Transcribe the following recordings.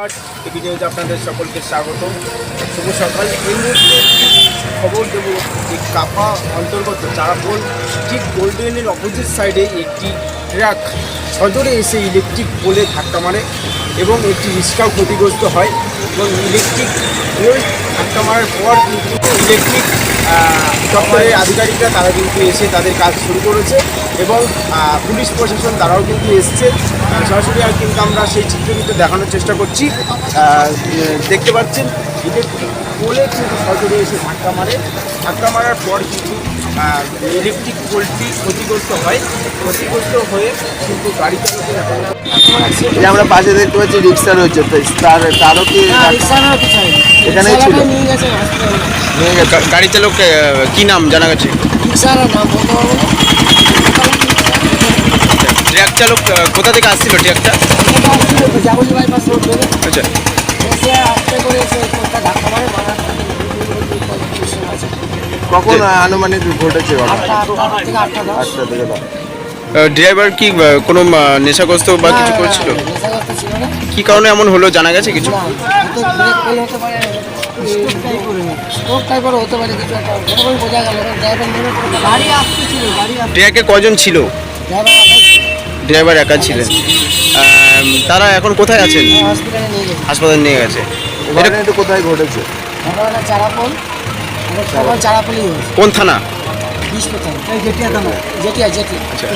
এই ভিডিওতে আপনাদের সকলকে স্বাগত। শুভ সকাল। এই মুহূর্তে খবর দেব যে কাপা অন্তর্গত চারাপোল ঠিক গোল্ডেনের অপোজিট সাইডে একটি ট্রাক সজোরে এসে ইলেকট্রিক পোলে ধাক্কা মারে এবং একটি রিক্সাও ক্ষতিগ্রস্ত হয় এবং ইলেকট্রিক পোল ধাক্কা মারার পর কিন্তু ইলেকট্রিক দপ্তরের আধিকারিকরা তারা কিন্তু এসে তাদের কাজ শুরু করেছে এবং পুলিশ প্রশাসন তারাও কিন্তু এসছে। সরাসরি আর কিন্তু আমরা সেই চিত্র কিন্তু দেখানোর চেষ্টা করছি। দেখতে পাচ্ছেন ইলেকট্রিক পোলে কিন্তু সজোরে এসে ধাক্কা মারার পর কিন্তু ইলেকট্রিক পোলটি ক্ষতিগ্রস্ত হয়ে কিন্তু গাড়ি চালকের আমরা পাশে দেখতে পাচ্ছি রিক্সা রয়েছে, তারও কি এখানে ছিল? নিয়ে গেছে। গাড়ি চালক কি নাম জানা গেছে? ট্রাক চালক কোথা থেকে আসছিল ট্রাকটা? আচ্ছা, কখন আনুমানিক ঘটেছে? 8টা থেকে। ড্রাইভার কি কোনো নেশাগ্রস্ত বা কিছু করেছিল? কি কারণে এমন হলো জানা গেছে কিছু? ট্রাকে কজন ছিল? ড্রাইভার একা ছিলেন। তারা এখন কোথায় আছেন? হাসপাতালে নিয়ে গেছে। এটা কোথায় ঘটেছে? কোন থানা? আচ্ছা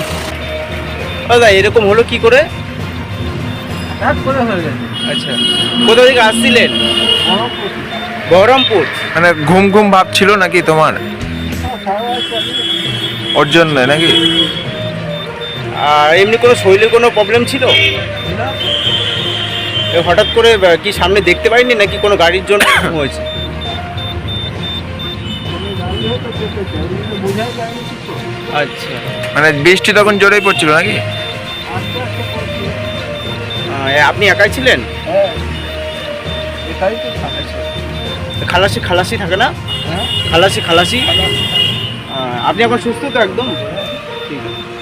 দাদা, এরকম হলো কি করে? আচ্ছা, কোথা থেকে আসছিলেন? বহরমপুর। মানে ঘুম ঘুম ভাব ছিল নাকি তোমার? ওর জন্য নাকি? আর এমনি কোনো শরীরে কোনো প্রবলেম ছিল? হঠাৎ করে কি সামনে দেখতে পাইনি নাকি কোনো গাড়ির জন্য হয়েছে? আচ্ছা, মানে বৃষ্টি তখন জোরেই পড়ছিল নাকি? আপনি একাই ছিলেন? খালাসি থাকে না? খালাসি। আপনি এখন সুস্থ তো একদম? ঠিক আছে।